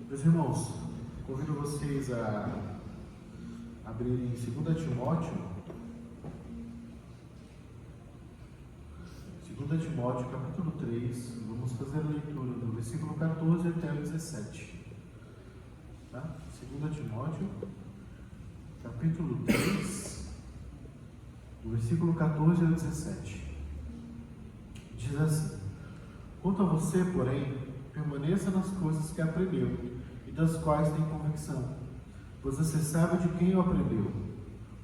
Meus irmãos, convido vocês a abrirem 2 Timóteo, 2 Timóteo, capítulo 3, vamos fazer a leitura do versículo 14 até o 17. Tá? 2 Timóteo, capítulo 3, do versículo 14 ao 17. Diz assim: quanto a você, porém, permaneça nas coisas que aprendeu e das quais tem convicção, pois você sabe de quem o aprendeu.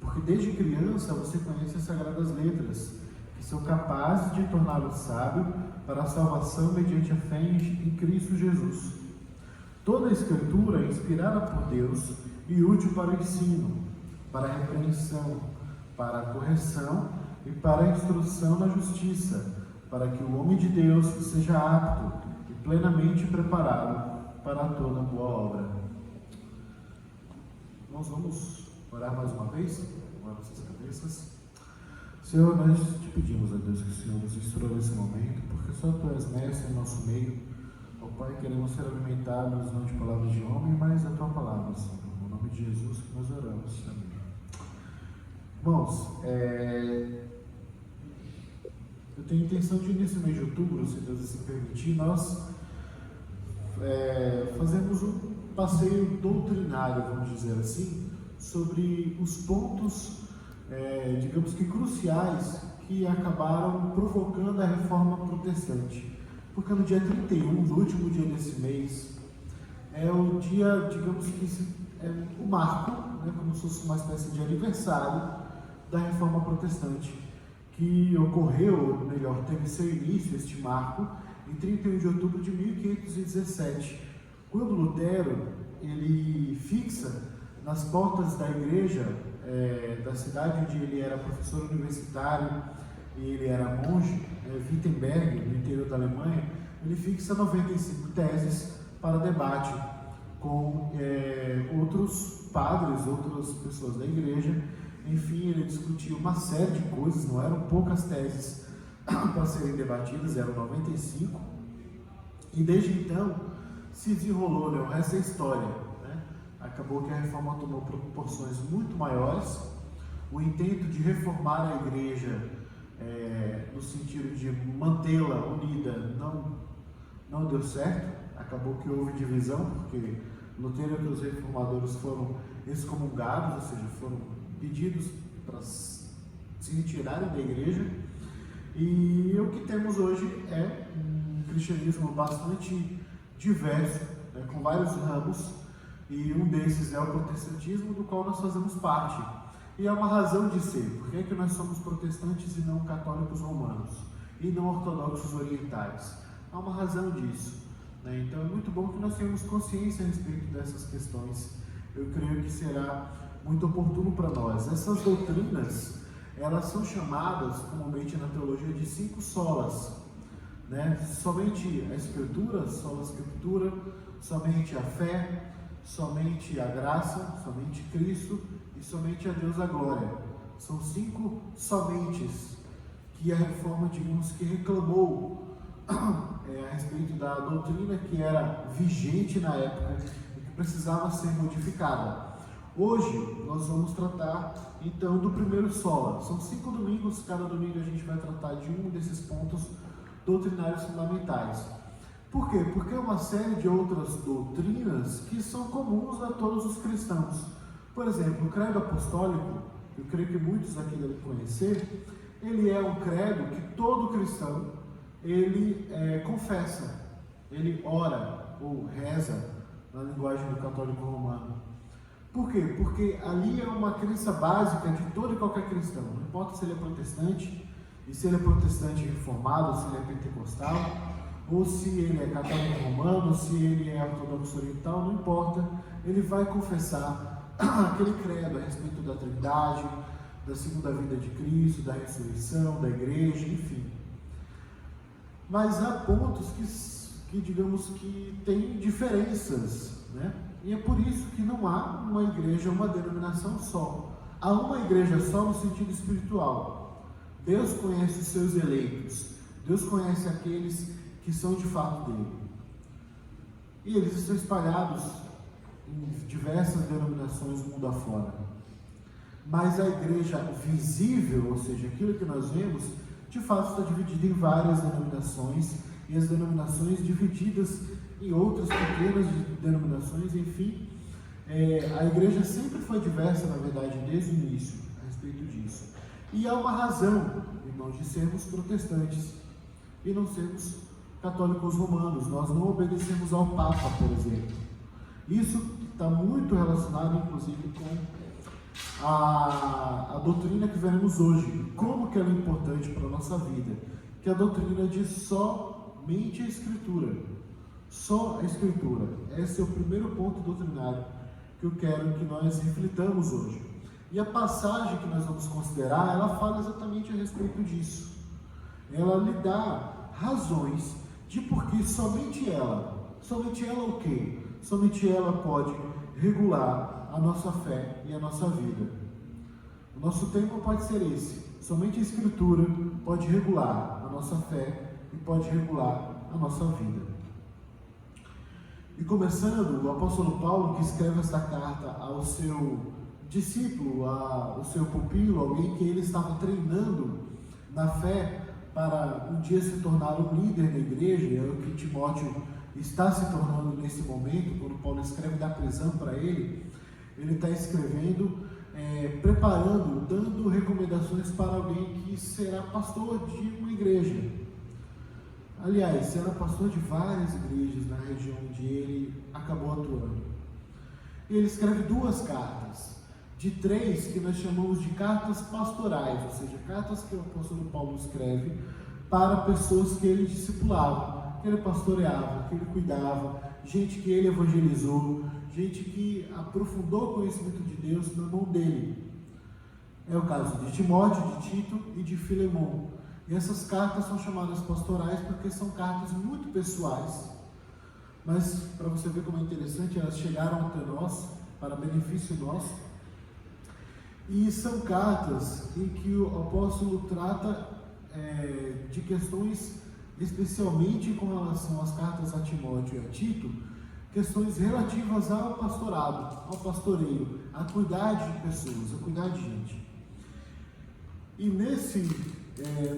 Porque desde criança você conhece as sagradas letras, que são capazes de torná-lo sábio para a salvação mediante a fé em Cristo Jesus. Toda a Escritura é inspirada por Deus e útil para o ensino, para a repreensão, para a correção e para a instrução na justiça, para que o homem de Deus seja apto e plenamente preparado para toda boa obra. Nós vamos orar mais uma vez, com as nossas cabeças. Senhor, nós te pedimos, a Deus, que o Senhor nos instrua nesse momento, porque só Tu és mestre em nosso meio. Ó Pai, queremos ser alimentados não de palavras de homem, mas da Tua palavra, Senhor. No nome de Jesus que nós oramos. Amém. Irmãos, eu tenho intenção de, nesse mês de outubro, se Deus assim permitir, nós fazemos um passeio doutrinário, vamos dizer assim, sobre os pontos, digamos que cruciais, que acabaram provocando a reforma protestante. Porque no dia 31, no último dia desse mês, é o dia, digamos que é o marco, como se fosse uma espécie de aniversário da reforma protestante, que ocorreu, ou melhor, teve seu início, este marco, em 31 de outubro de 1517, quando Lutero ele fixa nas portas da igreja da cidade onde ele era professor universitário e ele era monge, Wittenberg, no interior da Alemanha, ele fixa 95 teses para debate com outros padres, outras pessoas da igreja. Enfim, ele discutiu uma série de coisas, não eram poucas teses para serem debatidas, eram 95, e desde então se desenrolou, o resto é história, Acabou que a reforma tomou proporções muito maiores. O intento de reformar a igreja, no sentido de mantê-la unida, não deu certo. Acabou que houve divisão, porque Lutero e outros reformadores foram excomungados, ou seja, foram pedidos para se retirarem da igreja. E o que temos hoje é um cristianismo bastante diverso, com vários ramos, e um desses é o protestantismo, do qual nós fazemos parte. E é uma razão de ser. Por que é que nós somos protestantes e não católicos romanos? E não ortodoxos orientais? Há uma razão disso. Então é muito bom que nós tenhamos consciência a respeito dessas questões. Eu creio que será muito oportuno para nós. Essas doutrinas, elas são chamadas comumente na teologia de 5 solas, Somente a Escritura, sola Escritura, somente a fé, somente a graça, somente Cristo e somente a Deus a glória. São 5 somentes que a reforma, digamos que reclamou a respeito da doutrina que era vigente na época e que precisava ser modificada. Hoje nós vamos tratar então do primeiro sola. São 5 domingos, cada domingo a gente vai tratar de um desses pontos doutrinários fundamentais. Por quê? Porque é uma série de outras doutrinas que são comuns a todos os cristãos. Por exemplo, o credo apostólico, eu creio que muitos aqui devem conhecer, ele é um credo que todo cristão ele confessa, ele ora ou reza na linguagem do católico romano. Por quê? Porque ali é uma crença básica de todo e qualquer cristão, não importa se ele é protestante, e se ele é protestante reformado, ou se ele é pentecostal, ou se ele é católico romano, ou se ele é ortodoxo oriental, não importa, ele vai confessar aquele credo a respeito da Trindade, da segunda vinda de Cristo, da ressurreição, da igreja, enfim. Mas há pontos que digamos que tem diferenças, E é por isso que não há uma igreja, uma denominação só. Há uma igreja só no sentido espiritual. Deus conhece os seus eleitos. Deus conhece aqueles que são de fato dele. E eles estão espalhados em diversas denominações mundo afora. Mas a igreja visível, ou seja, aquilo que nós vemos, de fato está dividida em várias denominações, e as denominações divididas em outras pequenas denominações, enfim. A igreja sempre foi diversa, na verdade, desde o início, a respeito disso. E há uma razão, irmãos, de sermos protestantes e não sermos católicos romanos. Nós não obedecemos ao Papa, por exemplo. Isso está muito relacionado, inclusive, com a doutrina que veremos hoje. Como que ela é importante para a nossa vida? Que é a doutrina de somente a Escritura. Só a Escritura. Esse é o primeiro ponto doutrinário que eu quero que nós reflitamos hoje. E a passagem que nós vamos considerar, ela fala exatamente a respeito disso. Ela lhe dá razões de porque somente ela o quê? Somente ela pode regular a nossa fé e a nossa vida. O nosso tema pode ser esse. Somente a Escritura pode regular a nossa fé e pode regular a nossa vida. E começando, o apóstolo Paulo, que escreve esta carta ao seu discípulo, ao seu pupilo, alguém que ele estava treinando na fé para um dia se tornar um líder da igreja, é o que Timóteo está se tornando nesse momento. Quando Paulo escreve da prisão para ele está escrevendo, preparando, dando recomendações para alguém que será pastor de uma igreja. Aliás, era pastor de várias igrejas na região onde ele acabou atuando. Ele escreve 2 cartas, de 3 que nós chamamos de cartas pastorais, ou seja, cartas que o apóstolo Paulo escreve para pessoas que ele discipulava, que ele pastoreava, que ele cuidava, gente que ele evangelizou, gente que aprofundou o conhecimento de Deus na mão dele. É o caso de Timóteo, de Tito e de Filemão. E essas cartas são chamadas pastorais porque são cartas muito pessoais. Mas, para você ver como é interessante, elas chegaram até nós, para benefício nosso. E são cartas em que o apóstolo trata de questões, especialmente com relação às cartas a Timóteo e a Tito, questões relativas ao pastorado, ao pastoreio, a cuidar de pessoas, a cuidar de gente. E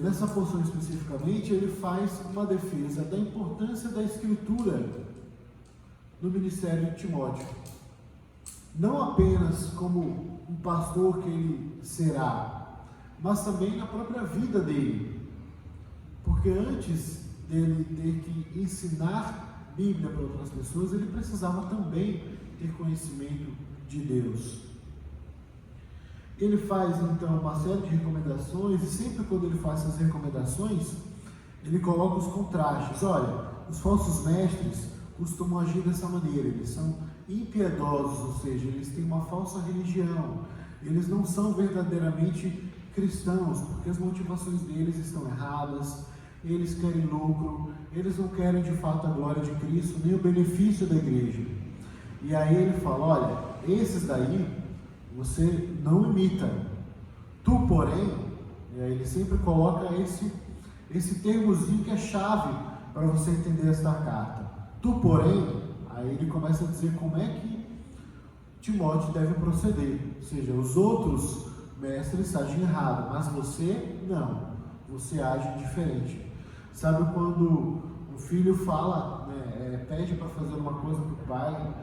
nessa porção especificamente, ele faz uma defesa da importância da Escritura no ministério de Timóteo. Não apenas como um pastor que ele será, mas também na própria vida dele. Porque antes dele ter que ensinar Bíblia para outras pessoas, ele precisava também ter conhecimento de Deus. Ele faz então uma série de recomendações, e sempre quando ele faz essas recomendações, ele coloca os contrastes. Olha, os falsos mestres costumam agir dessa maneira, eles são impiedosos, ou seja, eles têm uma falsa religião, eles não são verdadeiramente cristãos, porque as motivações deles estão erradas, eles querem lucro, eles não querem de fato a glória de Cristo, nem o benefício da igreja. E aí ele fala, olha, esses daí você não imita. Tu, porém, e aí ele sempre coloca esse termozinho que é chave para você entender esta carta. Tu, porém, aí ele começa a dizer como é que Timóteo deve proceder. Ou seja, os outros mestres agem errado, mas você não. Você age diferente. Sabe quando o filho fala, pede para fazer uma coisa para o pai,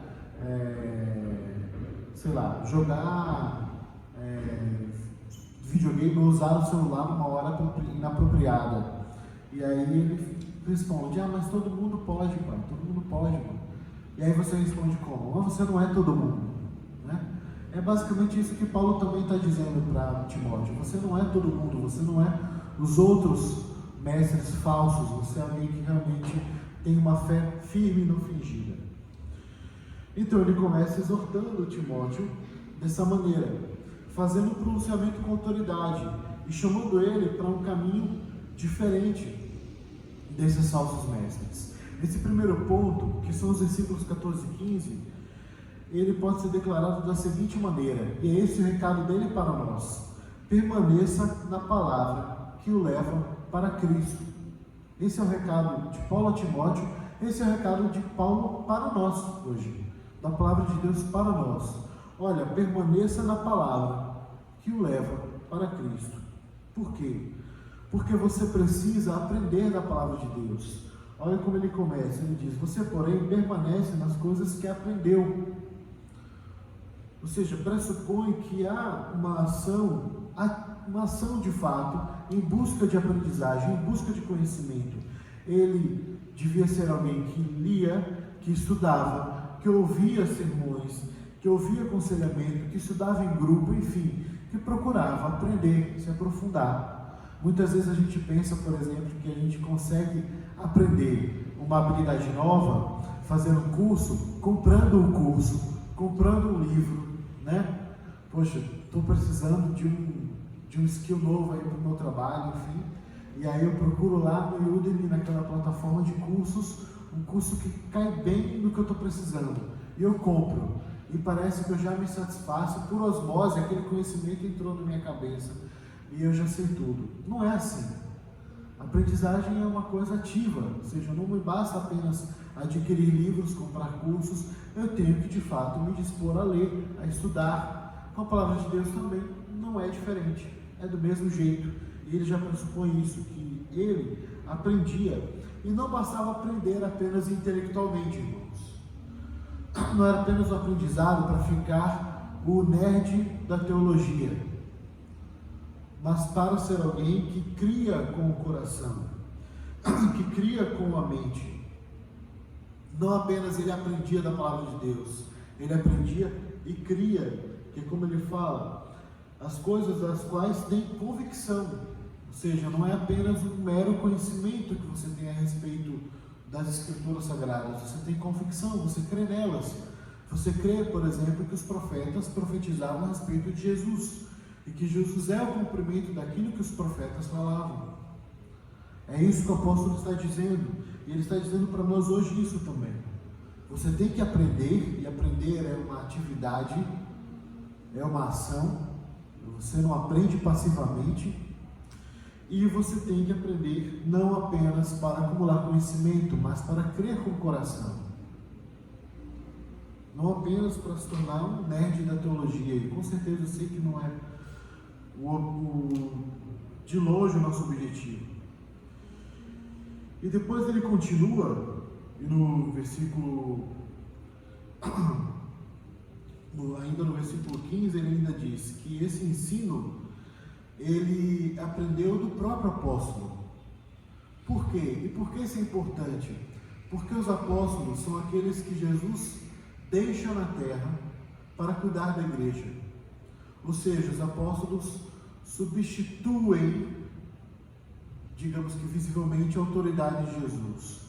sei lá, jogar videogame ou usar o celular numa hora inapropriada. E aí ele responde, mas todo mundo pode, pai, todo mundo pode, pai. E aí você responde como? Mas você não é todo mundo, né? É basicamente isso que Paulo também está dizendo para Timóteo. Você não é todo mundo, você não é os outros mestres falsos, você é alguém que realmente tem uma fé firme e não fingida. Então ele começa exortando Timóteo dessa maneira, fazendo um pronunciamento com autoridade e chamando ele para um caminho diferente desses falsos mestres. Esse primeiro ponto, que são os versículos 14 e 15, ele pode ser declarado da seguinte maneira, e é esse o recado dele para nós: permaneça na palavra que o leva para Cristo. Esse é o recado de Paulo a Timóteo, Esse é o recado de Paulo para nós hoje, da palavra de Deus para nós. Olha, permaneça na palavra que o leva para Cristo. Por quê? Porque você precisa aprender da palavra de Deus. Olha como ele começa, ele diz: você, porém, permanece nas coisas que aprendeu. Ou seja, pressupõe que há uma ação de fato em busca de aprendizagem, em busca de conhecimento. Ele devia ser alguém que lia, que estudava, que ouvia sermões, que ouvia aconselhamento, que estudava em grupo, enfim, que procurava aprender, se aprofundar. Muitas vezes a gente pensa, por exemplo, que a gente consegue aprender uma habilidade nova fazendo um curso, comprando um curso, comprando um livro, né? Poxa, estou precisando de um skill novo aí para o meu trabalho, enfim. E aí eu procuro lá no Udemy, naquela plataforma de cursos, um curso que cai bem no que eu estou precisando. E eu compro. E parece que eu já me satisfaço por osmose, aquele conhecimento entrou na minha cabeça e eu já sei tudo. Não é assim. A aprendizagem é uma coisa ativa, ou seja, não me basta apenas adquirir livros, comprar cursos, eu tenho que de fato me dispor a ler, a estudar. Com a palavra de Deus também não é diferente, é do mesmo jeito. E ele já pressupõe isso, que ele aprendia, e não bastava aprender apenas intelectualmente, irmãos. Não era apenas o aprendizado para ficar o nerd da teologia, mas para ser alguém que cria com o coração, que cria com a mente. Não apenas ele aprendia da palavra de Deus, ele aprendia e cria, que como ele fala, as coisas das quais tem convicção. Ou seja, não é apenas um mero conhecimento que você tem a respeito das Escrituras Sagradas, você tem convicção, você crê nelas. Você crê, por exemplo, que os profetas profetizavam a respeito de Jesus, e que Jesus é o cumprimento daquilo que os profetas falavam. É isso que o apóstolo está dizendo, e ele está dizendo para nós hoje isso também. Você tem que aprender, e aprender é uma atividade, é uma ação, você não aprende passivamente, e você tem que aprender não apenas para acumular conhecimento, mas para crer com o coração. Não apenas para se tornar um nerd da teologia, e com certeza eu sei que não é de longe o nosso objetivo. E depois ele continua, e no versículo, ainda no versículo 15, ele ainda diz que esse ensino, ele aprendeu do próprio apóstolo. Por quê? E por que isso é importante? Porque os apóstolos são aqueles que Jesus deixa na terra para cuidar da igreja. Ou seja, os apóstolos substituem, digamos que visivelmente, a autoridade de Jesus.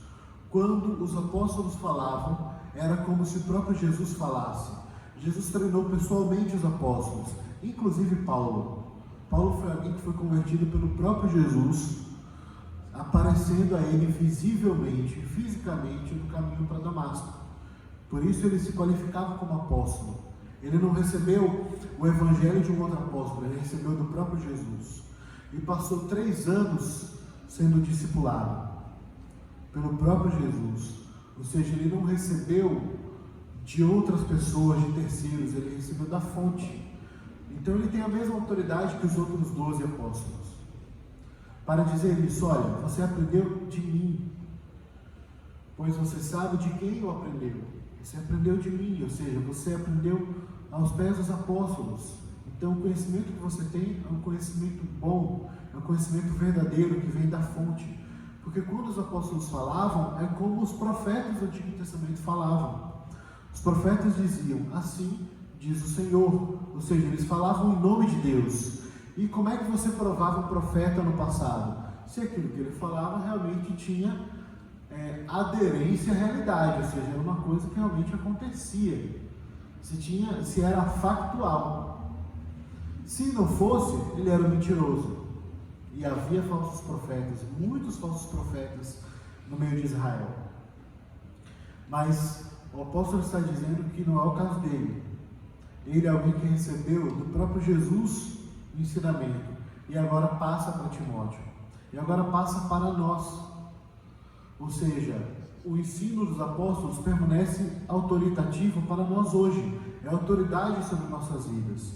Quando os apóstolos falavam, era como se o próprio Jesus falasse. Jesus treinou pessoalmente os apóstolos, inclusive Paulo. Paulo foi alguém que foi convertido pelo próprio Jesus, aparecendo a ele visivelmente, fisicamente, no caminho para Damasco. Por isso ele se qualificava como apóstolo. Ele não recebeu o evangelho de um outro apóstolo, ele recebeu do próprio Jesus. E passou 3 anos sendo discipulado pelo próprio Jesus. Ou seja, ele não recebeu de outras pessoas, de terceiros, ele recebeu da fonte. Então ele tem a mesma autoridade que os outros 12 apóstolos. Para dizer isso: olha, você aprendeu de mim, pois você sabe de quem eu aprendeu. Você aprendeu de mim, ou seja, você aprendeu aos pés dos apóstolos. Então o conhecimento que você tem é um conhecimento bom, é um conhecimento verdadeiro que vem da fonte. Porque quando os apóstolos falavam, é como os profetas do Antigo Testamento falavam. Os profetas diziam: assim diz o Senhor. Ou seja, eles falavam em nome de Deus. E como é que você provava um profeta no passado? Se aquilo que ele falava realmente tinha aderência à realidade, ou seja, era uma coisa que realmente acontecia, se era factual. Se não fosse, ele era um mentiroso. E havia falsos profetas, muitos falsos profetas no meio de Israel. Mas o apóstolo está dizendo que não é o caso dele. Ele é alguém que recebeu do próprio Jesus o ensinamento, e agora passa para Timóteo, e agora passa para nós. Ou seja, o ensino dos apóstolos permanece autoritativo para nós hoje, é autoridade sobre nossas vidas.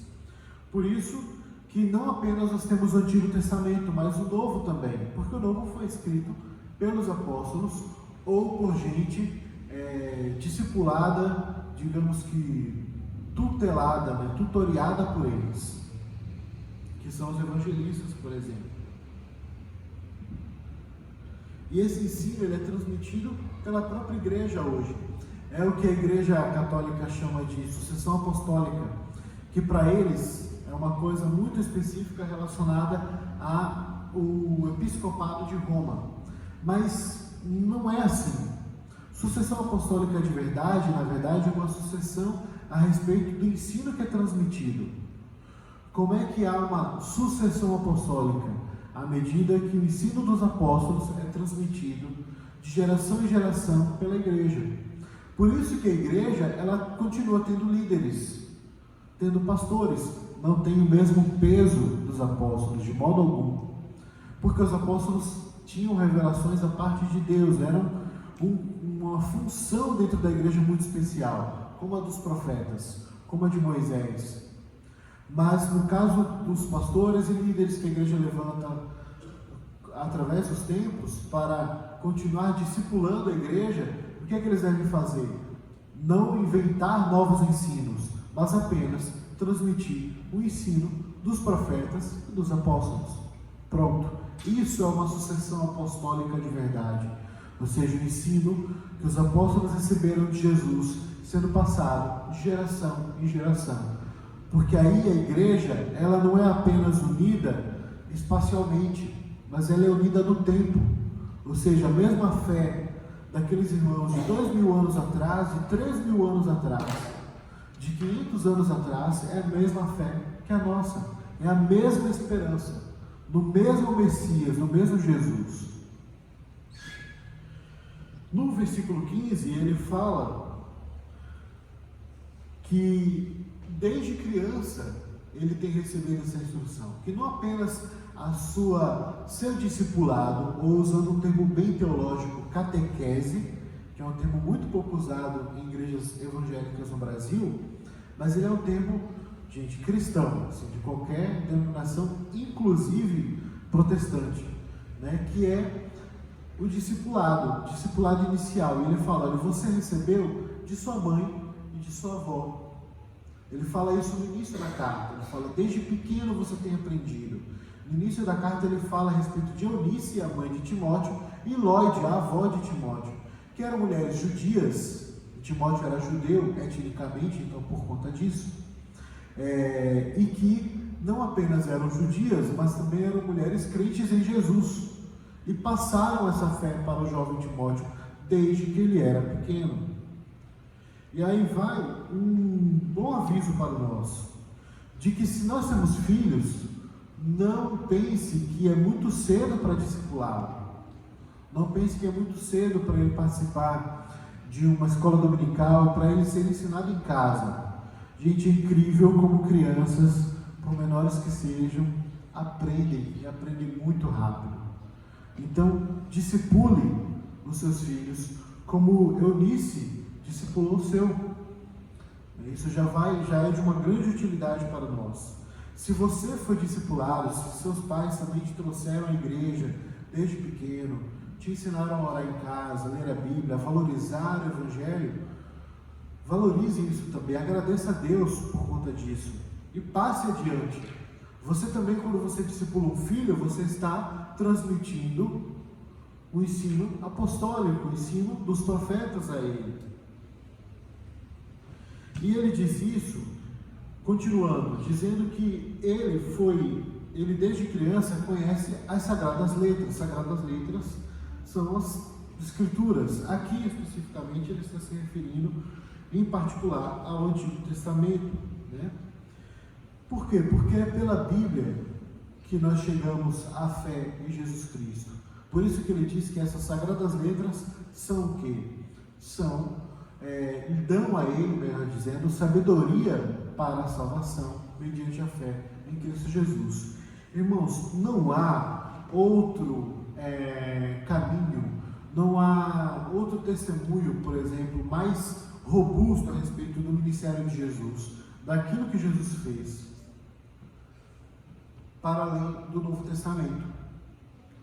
Por isso que não apenas nós temos o Antigo Testamento, mas o Novo também, porque o Novo foi escrito pelos apóstolos ou por gente discipulada, digamos que tutelada, né, tutoriada por eles, que são os evangelistas, por exemplo. E esse ensino ele é transmitido pela própria igreja hoje. É o que a Igreja Católica chama de sucessão apostólica, que para eles é uma coisa muito específica relacionada ao episcopado de Roma. Mas não é assim. Sucessão apostólica de verdade, na verdade, é uma sucessão a respeito do ensino que é transmitido. Como é que há uma sucessão apostólica? À medida que o ensino dos apóstolos é transmitido de geração em geração pela igreja. Por isso que a igreja, ela continua tendo líderes, tendo pastores, não tem o mesmo peso dos apóstolos, de modo algum. Porque os apóstolos tinham revelações da parte de Deus, eram uma função dentro da igreja muito especial, como a dos profetas, como a de Moisés. Mas no caso dos pastores e líderes que a igreja levanta através dos tempos para continuar discipulando a igreja, o que é que eles devem fazer? Não inventar novos ensinos, mas apenas transmitir o ensino dos profetas e dos apóstolos. Pronto. Isso é uma sucessão apostólica de verdade. Ou seja, o ensino que os apóstolos receberam de Jesus sendo passado de geração em geração. Porque aí a igreja, ela não é apenas unida espacialmente, mas ela é unida no tempo. Ou seja, a mesma fé daqueles irmãos de 2000 anos atrás, de 3000 anos atrás, de 500 anos atrás, é a mesma fé que a nossa. É a mesma esperança, no mesmo Messias, no mesmo Jesus. No versículo 15, ele fala que desde criança ele tem recebido essa instrução, que não apenas seu discipulado, ou usando um termo bem teológico, catequese, que é um termo muito pouco usado em igrejas evangélicas no Brasil, mas ele é um termo, gente, cristão, assim, de qualquer denominação, inclusive protestante, né, que é o discipulado inicial. E ele fala: olha, você recebeu de sua mãe e de sua avó. Ele fala isso no início da carta. Ele fala: desde pequeno você tem aprendido. No início da carta ele fala a respeito de Eunice, a mãe de Timóteo, e Lóide, a avó de Timóteo, que eram mulheres judias. Timóteo era judeu etnicamente, então por conta disso, e que não apenas eram judias, mas também eram mulheres crentes em Jesus, e passaram essa fé para o jovem Timóteo desde que ele era pequeno. E aí vai um bom aviso para nós, de que se nós temos filhos, não pense que é muito cedo para discipulá-lo. Não pense que é muito cedo para ele participar de uma escola dominical, para ele ser ensinado em casa. Gente, é incrível como crianças, por menores que sejam, aprendem, e aprendem muito rápido. Então, discipule os seus filhos como Eunice discipulou o seu. Isso já é de uma grande utilidade para nós. Se você foi discipulado, se seus pais também te trouxeram à igreja desde pequeno, te ensinaram a orar em casa, a ler a Bíblia, a valorizar o Evangelho, valorize isso também, agradeça a Deus por conta disso e passe adiante. Você também, quando você discipula um filho, você está transmitindo o ensino apostólico, o ensino dos profetas a ele. E ele diz isso, continuando, dizendo que ele desde criança conhece as Sagradas Letras. Sagradas Letras são as Escrituras. Aqui, especificamente, ele está se referindo, em particular, ao Antigo Testamento, né? Por quê? Porque é pela Bíblia que nós chegamos à fé em Jesus Cristo. Por isso que ele diz que essas Sagradas Letras são o quê? Dão a ele, melhor dizendo, sabedoria para a salvação, mediante a fé em Cristo Jesus. Irmãos, não há outro caminho Não há outro testemunho, por exemplo, mais robusto a respeito do ministério de Jesus, daquilo que Jesus fez, para além do Novo Testamento.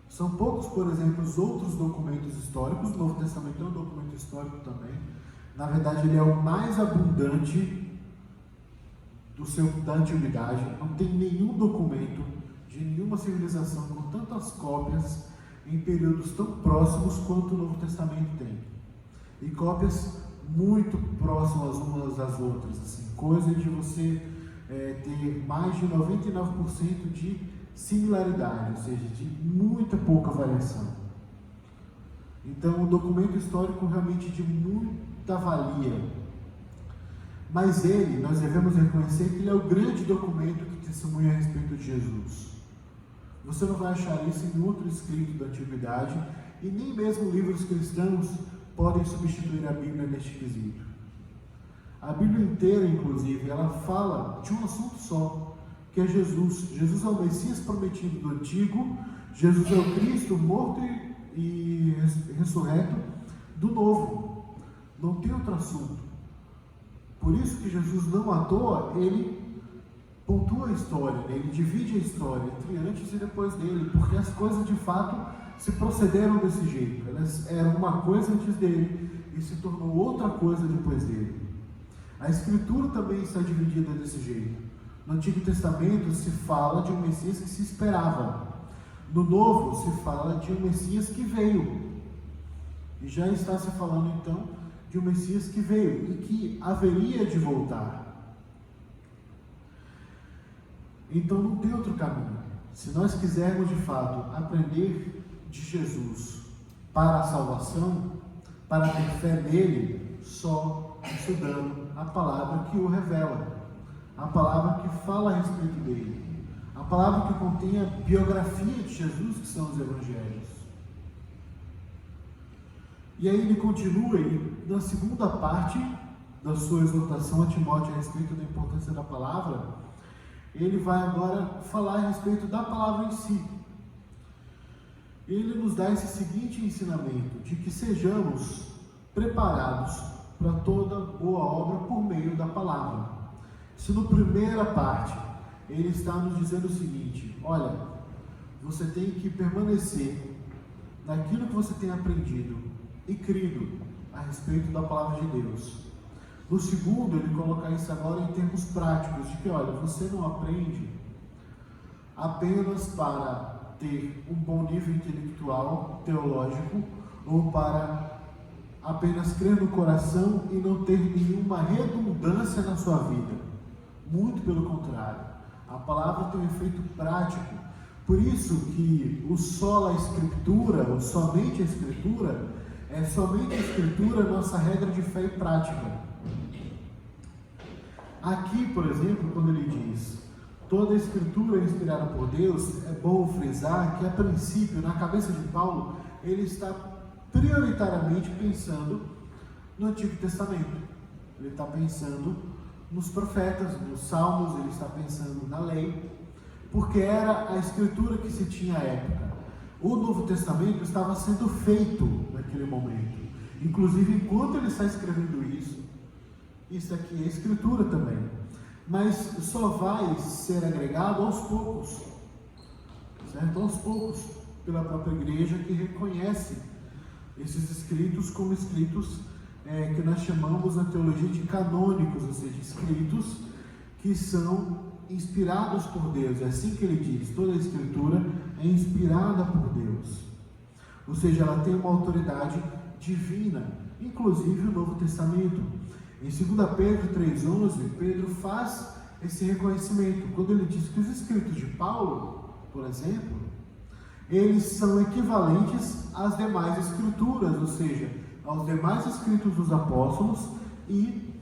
São poucos, por exemplo, os outros documentos históricos. O Novo Testamento é um documento histórico também. Na verdade, ele é o mais abundante da antiguidade. Não tem nenhum documento de nenhuma civilização com tantas cópias em períodos tão próximos quanto o Novo Testamento tem. E cópias muito próximas umas das outras, assim, coisa de você ter mais de 99% de similaridade, ou seja, de muita pouca variação. Então, o documento histórico realmente de muita valia. Mas nós devemos reconhecer que ele é o grande documento que testemunha a respeito de Jesus. Você não vai achar isso em outro escrito da antiguidade, e nem mesmo livros cristãos podem substituir a Bíblia neste quesito. A Bíblia inteira, inclusive, ela fala de um assunto só, que é Jesus. Jesus é o Messias prometido do Antigo, Jesus é o Cristo morto e ressurreto do Novo. Não tem outro assunto. Por isso que Jesus, não à toa, ele pontua a história, né? Ele divide a história entre antes e depois dele, porque as coisas de fato se procederam desse jeito. Elas eram uma coisa antes dele e se tornou outra coisa depois dele. A Escritura também está dividida desse jeito. No Antigo Testamento se fala de um Messias que se esperava. No Novo se fala de um Messias que veio. E já está se falando então de um Messias que veio e que haveria de voltar. Então não tem outro caminho. Se nós quisermos de fato aprender de Jesus para a salvação, para ter fé nele, só estudando a palavra que o revela, a palavra que fala a respeito dele, a palavra que contém a biografia de Jesus, que são os evangelhos. E aí ele continua, e na segunda parte da sua exortação a Timóteo a respeito da importância da palavra, ele vai agora falar a respeito da palavra em si. Ele nos dá esse seguinte ensinamento, de que sejamos preparados para toda boa obra por meio da palavra. Se na primeira parte ele está nos dizendo o seguinte: olha, você tem que permanecer naquilo que você tem aprendido e crido a respeito da palavra de Deus. No segundo, ele coloca isso agora em termos práticos, de que, olha, você não aprende apenas para ter um bom nível intelectual, teológico, ou para apenas crer no coração e não ter nenhuma redundância na sua vida. Muito pelo contrário. A palavra tem um efeito prático. Por isso que o sola escritura, ou somente a escritura, é somente a escritura nossa regra de fé e prática. Aqui, por exemplo, quando ele diz toda a escritura é inspirada por Deus, é bom frisar que, a princípio, na cabeça de Paulo, ele está prioritariamente pensando no Antigo Testamento. Ele está pensando nos profetas, nos salmos, ele está pensando na lei, porque era a escritura que se tinha à época. O Novo Testamento estava sendo feito naquele momento. Inclusive, enquanto ele está escrevendo isso aqui é escritura também, mas só vai ser agregado aos poucos, certo? Aos poucos, pela própria igreja, que reconhece esses escritos como escritos que nós chamamos na teologia de canônicos, ou seja, escritos que são inspirados por Deus. É assim que ele diz: toda a escritura é inspirada por Deus, ou seja, ela tem uma autoridade divina, inclusive o Novo Testamento. Em 2 Pedro 3,11, Pedro faz esse reconhecimento, quando ele diz que os escritos de Paulo, por exemplo, eles são equivalentes às demais escrituras, ou seja, aos demais escritos dos apóstolos, e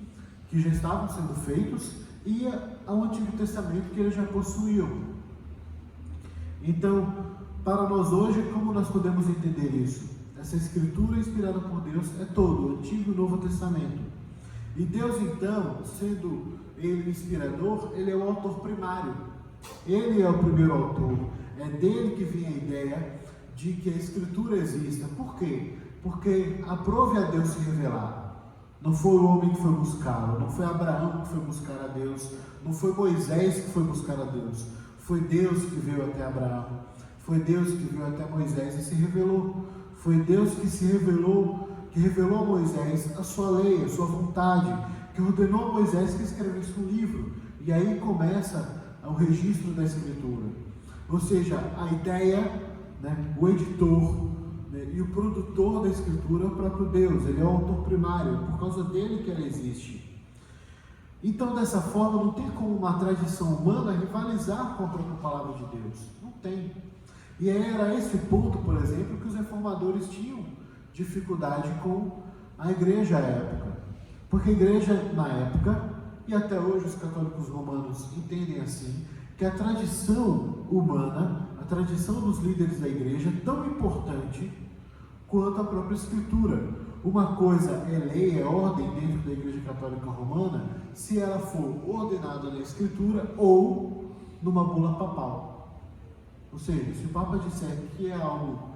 que já estavam sendo feitos, e ao Antigo Testamento que eles já possuíam. Então, para nós hoje, como nós podemos entender isso? Essa escritura inspirada por Deus é todo o Antigo e o Novo Testamento. E Deus, então, sendo Ele inspirador, Ele é o autor primário. Ele é o primeiro autor. É dele que vem a ideia de que a Escritura exista. Por quê? Porque aprove a Deus se revelar. Não foi o homem que foi buscá-lo, não foi Abraão que foi buscar a Deus, não foi Moisés que foi buscar a Deus, foi Deus que veio até Abraão, foi Deus que veio até Moisés e se revelou, foi Deus que se revelou, que revelou a Moisés a sua lei, a sua vontade, que ordenou a Moisés que escrevesse um livro, e aí começa o registro da Escritura, ou seja, a ideia, né, o editor, e o produtor da Escritura é o próprio Deus, ele é o autor primário, por causa dele que ela existe. Então, dessa forma, não tem como uma tradição humana rivalizar com a própria palavra de Deus, não tem. E era esse ponto, por exemplo, que os reformadores tinham dificuldade com a igreja à época, porque a igreja na época, e até hoje os católicos romanos entendem assim, que a tradição humana, a tradição dos líderes da igreja é tão importante quanto a própria Escritura. Uma coisa é lei, é ordem dentro da Igreja Católica Romana, se ela for ordenada na Escritura ou numa bula papal. Ou seja, se o Papa disser que é algo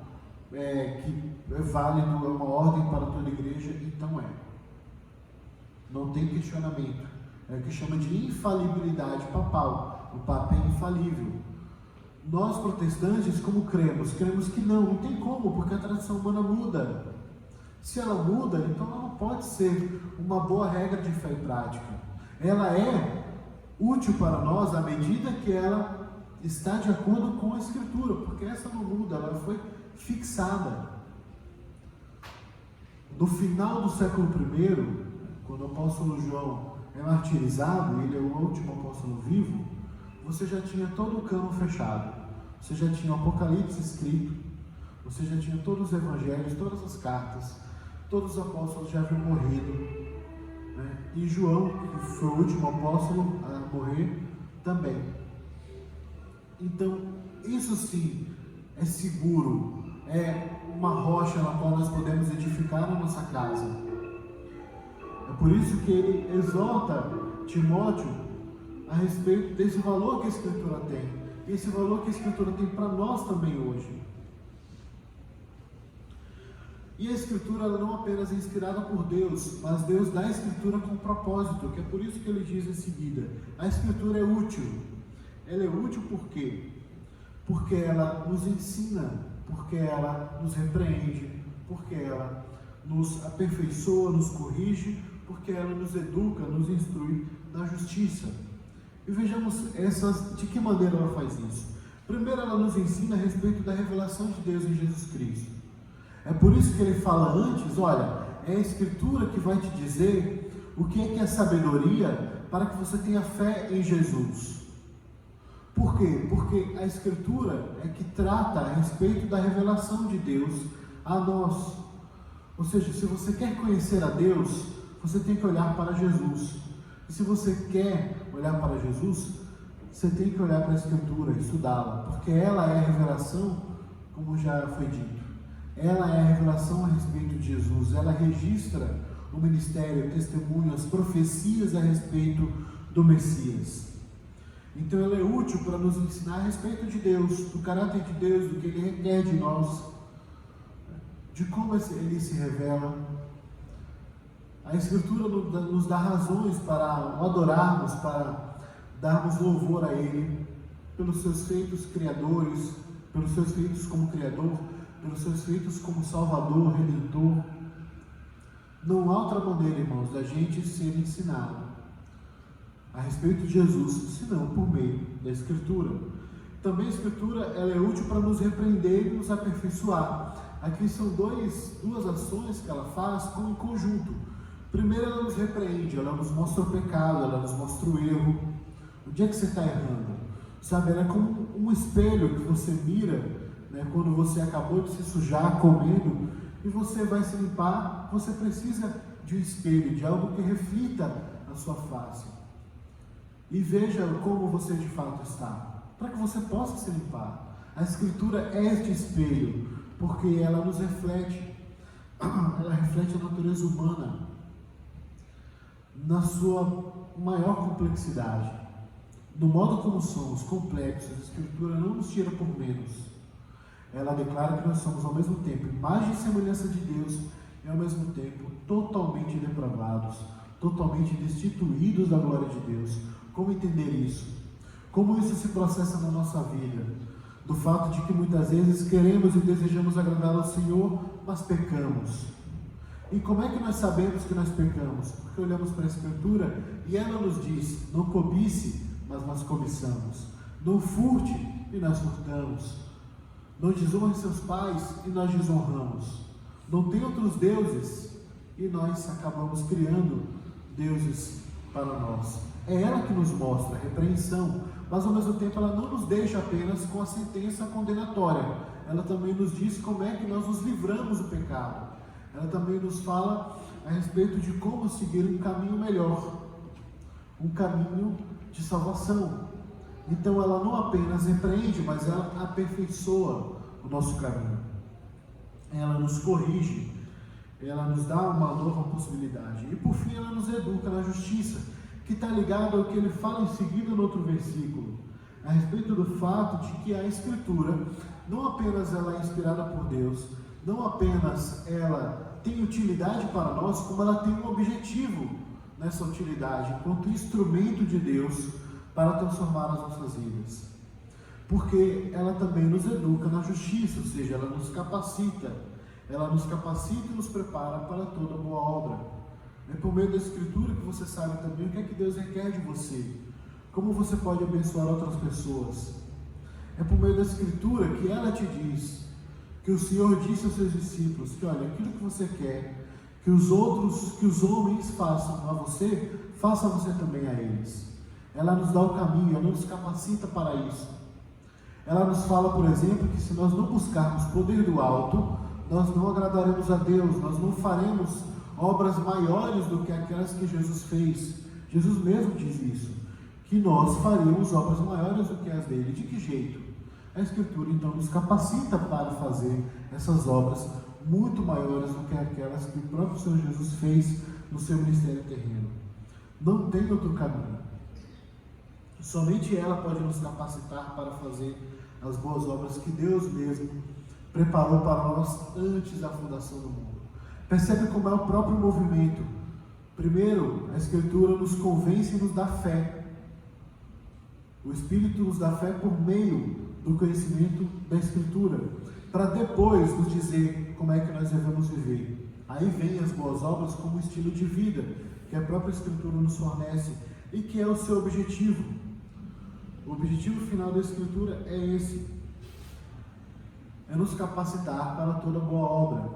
que é válido, é uma ordem para toda a igreja, então é. Não tem questionamento. É o que chama de infalibilidade papal. O Papa é infalível. Nós protestantes, como cremos? Cremos que não tem como, porque a tradição humana muda. Se ela muda, então ela não pode ser uma boa regra de fé e prática. Ela é útil para nós à medida que ela está de acordo com a Escritura, porque essa não muda, ela foi fixada. No final do século I, quando o apóstolo João é martirizado, ele é o último apóstolo vivo, você já tinha todo o cano fechado, você já tinha o Apocalipse escrito, você já tinha todos os evangelhos, todas as cartas, todos os apóstolos já haviam morrido, né? E João, que foi o último apóstolo a morrer, também. Então, isso sim é seguro, é uma rocha na qual nós podemos edificar a nossa casa. É por isso que ele exorta Timóteo a respeito desse valor que a Escritura tem, e esse valor que a Escritura tem para nós também hoje. E a Escritura ela não apenas é inspirada por Deus, mas Deus dá a Escritura com propósito, que é por isso que ele diz em seguida, a Escritura é útil. Ela é útil por quê? Porque ela nos ensina, porque ela nos repreende, porque ela nos aperfeiçoa, nos corrige, porque ela nos educa, nos instrui na justiça. E vejamos de que maneira ela faz isso. Primeiro, ela nos ensina a respeito da revelação de Deus em Jesus Cristo. É por isso que ele fala antes, olha, é a Escritura que vai te dizer o que é sabedoria para que você tenha fé em Jesus. Por quê? Porque a Escritura é que trata a respeito da revelação de Deus a nós. Ou seja, se você quer conhecer a Deus, você tem que olhar para Jesus. E se você quer olhar para Jesus, você tem que olhar para a Escritura, estudá-la, porque ela é a revelação, como já foi dito. Ela é a revelação a respeito de Jesus, ela registra o ministério, o testemunho, as profecias a respeito do Messias. Então ela é útil para nos ensinar a respeito de Deus, do caráter de Deus, do que Ele requer de nós, de como Ele se revela. A Escritura nos dá razões para o adorarmos, para darmos louvor a Ele, pelos seus feitos criadores, pelos seus feitos como Criador, pelos seus feitos como Salvador, Redentor. Não há outra maneira, irmãos, da gente ser ensinado a respeito de Jesus, senão por meio da Escritura. Também a Escritura ela é útil para nos repreender e nos aperfeiçoar. Aqui são duas ações que ela faz em conjunto. Primeiro, ela nos repreende, ela nos mostra o pecado, ela nos mostra o erro. Onde é que você está errando? Sabe, ela é como um espelho que você mira, né, quando você acabou de se sujar comendo, e você vai se limpar, você precisa de um espelho, de algo que reflita a sua face. E veja como você de fato está, para que você possa se limpar. A Escritura é este espelho, porque ela nos reflete, ela reflete a natureza humana, na sua maior complexidade. Do modo como somos complexos, a Escritura não nos tira por menos. ela declara que nós somos ao mesmo tempo imagem e semelhança de Deus e ao mesmo tempo totalmente depravados, totalmente destituídos da glória de Deus. Como entender isso? Como isso se processa na nossa vida? Do fato de que muitas vezes queremos e desejamos agradar ao Senhor, mas pecamos. E como é que nós sabemos que nós pecamos? Porque olhamos para a Escritura e ela nos diz: não cobice, mas nós cobiçamos. Não furte, e nós furtamos. Não desonre seus pais, e nós desonramos. Não tem outros deuses, e nós acabamos criando deuses para nós. É ela que nos mostra a repreensão, mas ao mesmo tempo ela não nos deixa apenas com a sentença condenatória. Ela também nos diz como é que nós nos livramos do pecado. Ela também nos fala a respeito de como seguir um caminho melhor, um caminho de salvação. Então ela não apenas repreende, mas ela aperfeiçoa o nosso caminho. Ela nos corrige, ela nos dá uma nova possibilidade. E por fim ela nos educa na justiça, que está ligado ao que ele fala em seguida no outro versículo, a respeito do fato de que a Escritura, não apenas ela é inspirada por Deus, não apenas ela tem utilidade para nós, como ela tem um objetivo nessa utilidade, enquanto instrumento de Deus para transformar as nossas vidas. Porque ela também nos educa na justiça, ou seja, ela nos capacita e nos prepara para toda boa obra. É por meio da Escritura que você sabe também o que é que Deus requer de você, como você pode abençoar outras pessoas. É por meio da Escritura que ela te diz, que o Senhor disse aos seus discípulos, que olha, aquilo que você quer que os homens façam a você, faça você também a eles. Ela nos dá o caminho, ela nos capacita para isso. Ela nos fala, por exemplo, que se nós não buscarmos poder do alto, nós não agradaremos a Deus, nós não faremos obras maiores do que aquelas que Jesus fez. Jesus mesmo diz isso, que nós faríamos obras maiores do que as dele. De que jeito? A Escritura então nos capacita para fazer essas obras muito maiores do que aquelas que o próprio Senhor Jesus fez no seu ministério terreno. Não tem outro caminho. Somente ela pode nos capacitar para fazer as boas obras que Deus mesmo preparou para nós antes da fundação do mundo. Percebe como é o próprio movimento. Primeiro, a Escritura nos convence e nos dá fé. O Espírito nos dá fé por meio do conhecimento da Escritura, para depois nos dizer como é que nós devemos viver. Aí vem as boas obras como estilo de vida, que a própria Escritura nos fornece e que é o seu objetivo. O objetivo final da Escritura é esse: é nos capacitar para toda boa obra,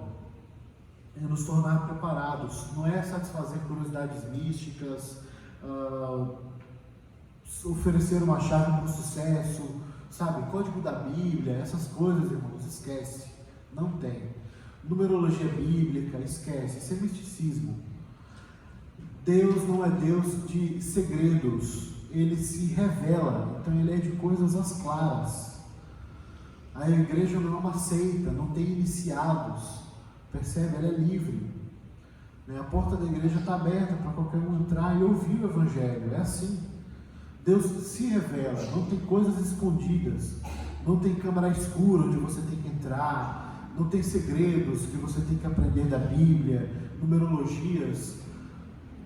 é nos tornar preparados. Não é satisfazer curiosidades místicas, oferecer uma chave para o sucesso, sabe, código da Bíblia, essas coisas, irmãos, esquece, não tem. Numerologia bíblica, esquece, isso é misticismo. Deus não é Deus de segredos, ele se revela, então ele é de coisas às claras. A igreja não é uma seita, não tem iniciados, percebe? Ela é livre. A porta da igreja está aberta para qualquer um entrar e ouvir o Evangelho, é assim. Deus se revela, não tem coisas escondidas, não tem câmara escura onde você tem que entrar, não tem segredos que você tem que aprender da Bíblia, numerologias.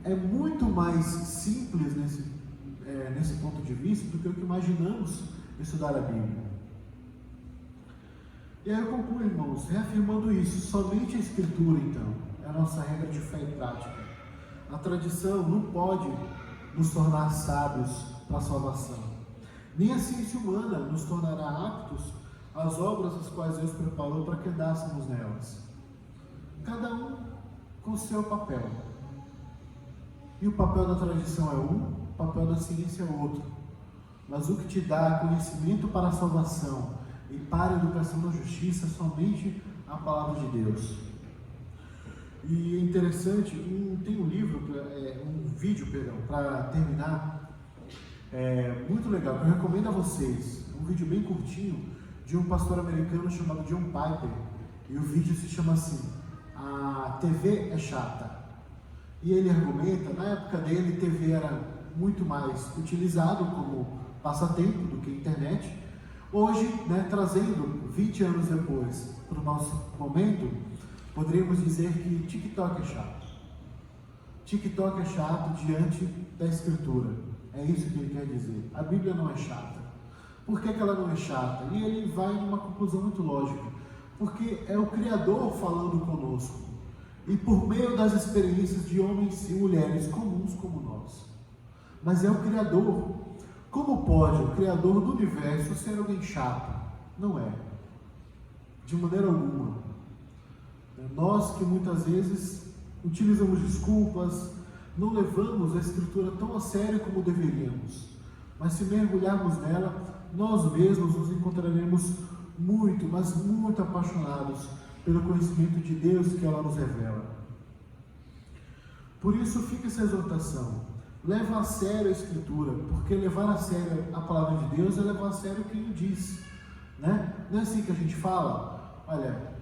É muito mais simples nesse ponto de vista do que o que imaginamos estudar a Bíblia. E aí eu concluo, irmãos, reafirmando isso: somente a Escritura, então, é a nossa regra de fé e prática. A tradição não pode nos tornar sábios para a salvação. Nem a ciência humana nos tornará aptos às obras as quais Deus preparou para que andássemos nelas. Cada um com o seu papel. E o papel da tradição é um, o papel da ciência é outro. Mas o que te dá conhecimento para a salvação e para a educação da justiça é somente a palavra de Deus. E é interessante, tem um vídeo, para terminar, muito legal, que eu recomendo a vocês. Um vídeo bem curtinho de um pastor americano chamado John Piper. E o vídeo se chama assim: a TV é chata. E ele argumenta, na época dele, TV era muito mais utilizado como passatempo do que internet. Hoje, né, trazendo 20 anos depois para o nosso momento, poderíamos dizer que TikTok é chato. TikTok é chato diante da Escritura. É isso que ele quer dizer. A Bíblia não é chata. Por que ela não é chata? E ele vai numa conclusão muito lógica. Porque é o Criador falando conosco. E por meio das experiências de homens e mulheres comuns como nós. Mas é o Criador. Como pode o Criador do universo ser alguém chato? Não é. De maneira alguma. Nós que muitas vezes utilizamos desculpas, não levamos a Escritura tão a sério como deveríamos. Mas se mergulharmos nela, nós mesmos nos encontraremos muito, mas muito apaixonados pelo conhecimento de Deus que ela nos revela. Por isso fica essa exortação. Leva a sério a Escritura, porque levar a sério a palavra de Deus é levar a sério quem o diz. Né? Não é assim que a gente fala, olha,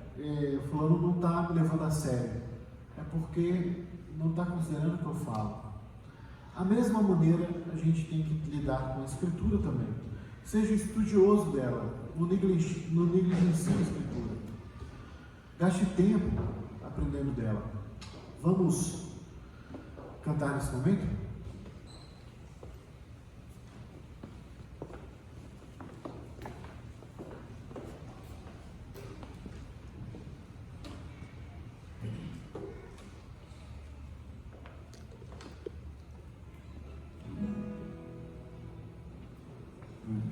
fulano não está me levando a sério. É porque não está considerando o que eu falo. A mesma maneira a gente tem que lidar com a Escritura também. Seja estudioso dela, não negligencie a Escritura. Gaste tempo aprendendo dela. Vamos cantar nesse momento?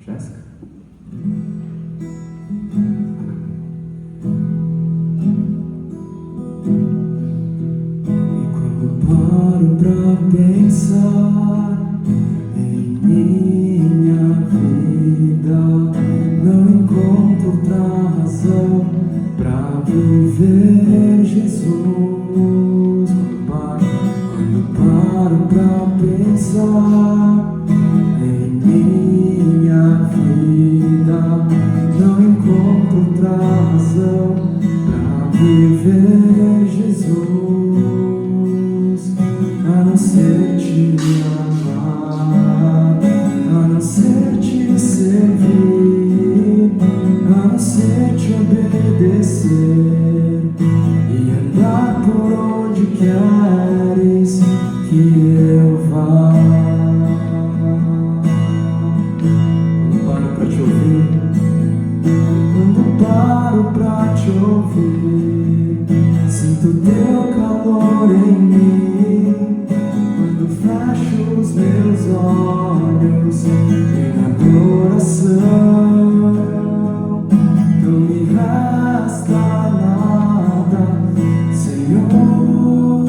Jéssica? E quando paro pra pensar em minha vida, não encontro outra razão pra viver Jesus. Quando paro pra pensar em minha vida, não encontro outra razão pra viver Jesus, a não ser te amar, a não ser te servir, a não ser te obedecer e andar por onde queres que eu vá. Paro pra te ouvir, sinto teu calor em mim. Quando fecho os meus olhos em adoração, não me resta nada, Senhor,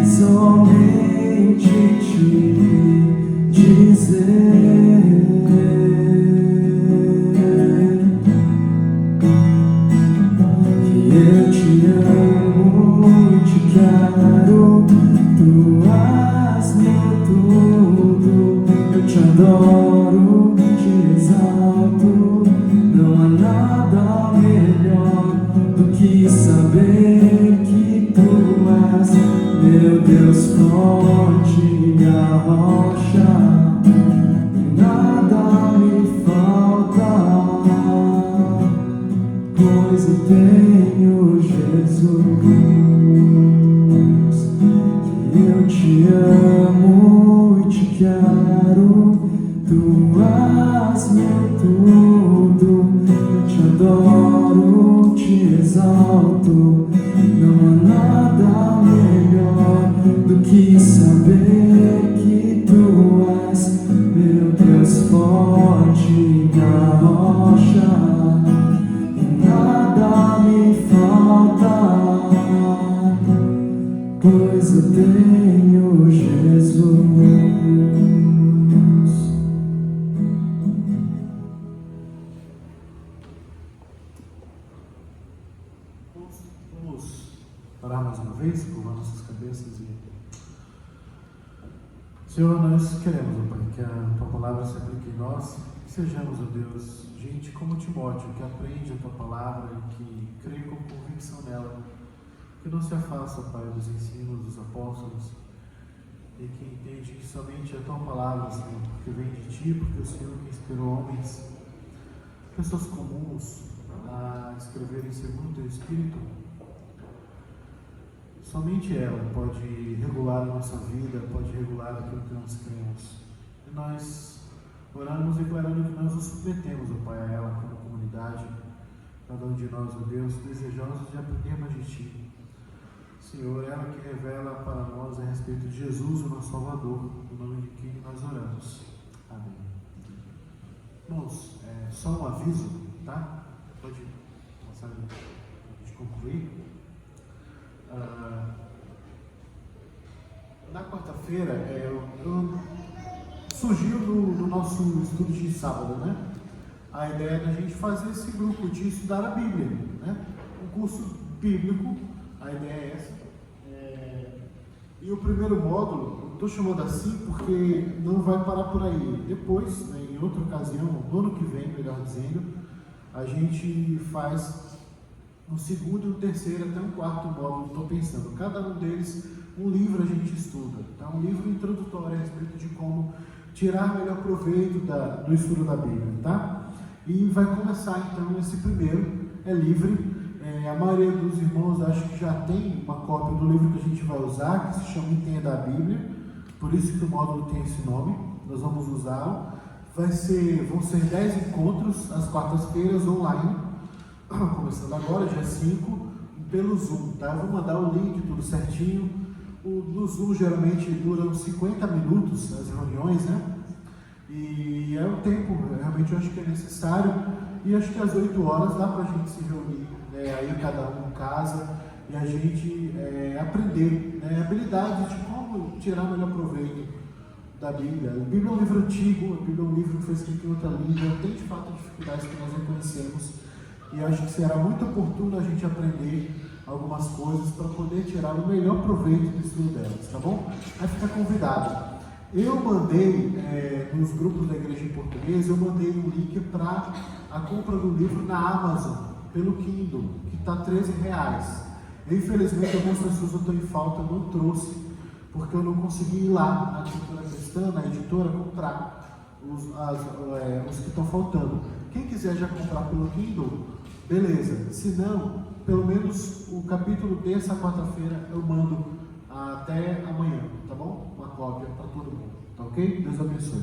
somente te dizer eu te amo e te quero, tu és meu tudo. Eu te adoro, te exalto, não há nada melhor do que saber que tu és meu Deus forte, minha rocha, e nada me falta, pois eu tenho Jesus, que eu te amo e te quero, tu és meu tudo, eu te adoro, te exalto, não há nada melhor do que saber que tu és meu Deus forte, minha rocha, nada me falta, pois eu tenho Jesus. Vamos orar mais uma vez, curvar nossas cabeças e... Senhor, nós queremos, ó Pai, que a Tua Palavra se aplique em nós, que sejamos, ó Deus, gente como Timóteo, que aprende a Tua Palavra e que crê com convicção nela, que não se afasta, ó Pai, dos ensinos dos apóstolos, e que entende que somente a tua palavra, Senhor, porque vem de ti, porque o Senhor que inspirou homens, pessoas comuns, a escreverem segundo o teu Espírito, somente ela pode regular a nossa vida, pode regular aquilo que nós cremos. E nós oramos declarando que nós nos submetemos, ó Pai, a ela como comunidade, cada um de nós, ó Deus, desejosos de aprender mais de Ti. Senhor, ela que revela para nós a respeito de Jesus, o nosso Salvador, no nome de quem nós oramos. Amém. Irmãos, só um aviso, tá? Pode passar para a gente concluir. Na quarta-feira, surgiu no nosso estudo de sábado, né? A ideia da gente fazer esse grupo de estudar a Bíblia, né? Um curso bíblico, a ideia é essa. E o primeiro módulo, eu estou chamando assim porque não vai parar por aí. Depois, né, em outra ocasião, no ano que vem, melhor dizendo, a gente faz um segundo e um terceiro, até um quarto módulo, estou pensando. Cada um deles, um livro a gente estuda. Tá? Um livro introdutório a respeito de como tirar melhor proveito do estudo da Bíblia. Tá? E vai começar então esse primeiro, é livre. A maioria dos irmãos acho que já tem uma cópia do livro que a gente vai usar, que se chama Entenda a Bíblia, por isso que o módulo tem esse nome, nós vamos usá-lo. Vão ser 10 encontros às quartas-feiras online, começando agora, dia 5, pelo Zoom, tá? Eu vou mandar o link, tudo certinho. No Zoom geralmente duram 50 minutos as reuniões, né? E é o tempo, realmente eu acho que é necessário, e acho que às 8 horas dá pra gente se reunir, né? Aí cada um em casa, e a gente aprender, né? Habilidades de como tirar melhor proveito da Bíblia. A Bíblia é um livro antigo, a Bíblia é um livro que foi escrito em outra língua, tem de fato dificuldades que nós reconhecemos, e acho que será muito oportuno a gente aprender algumas coisas para poder tirar o melhor proveito do estudo delas, tá bom? Aí fica convidado. Eu mandei, nos grupos da igreja em português, eu mandei um link para a compra do livro na Amazon, pelo Kindle, que está R$13. Infelizmente, algumas pessoas eu estou em falta, não trouxe, porque eu não consegui ir lá na editora Cristã, na editora, comprar os que estão faltando. Quem quiser já comprar pelo Kindle, beleza. Se não, pelo menos o capítulo dessa quarta-feira eu mando até amanhã, tá bom? Uma cópia para todo mundo, tá ok? Deus abençoe.